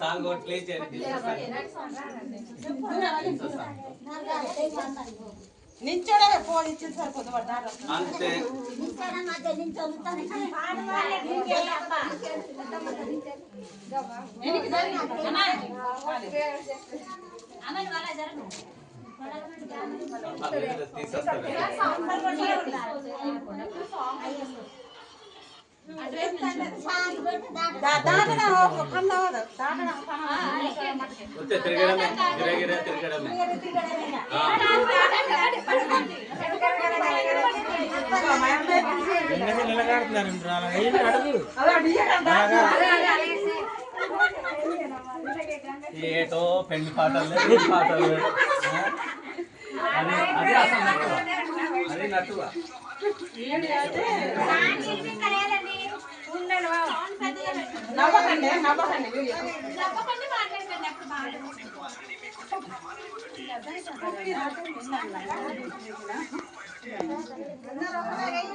song play చేయండి నించోడే phone ఇచ్చింది sir కొద్దిగా అంతే తిరగడమే గిరగిర తిరగడమే ఏటో పెళ్లి పాటలు పాటలు అది అసలు నట్టువా అది నట్టువా నవ్వకండి నవ్వకండి వీడియో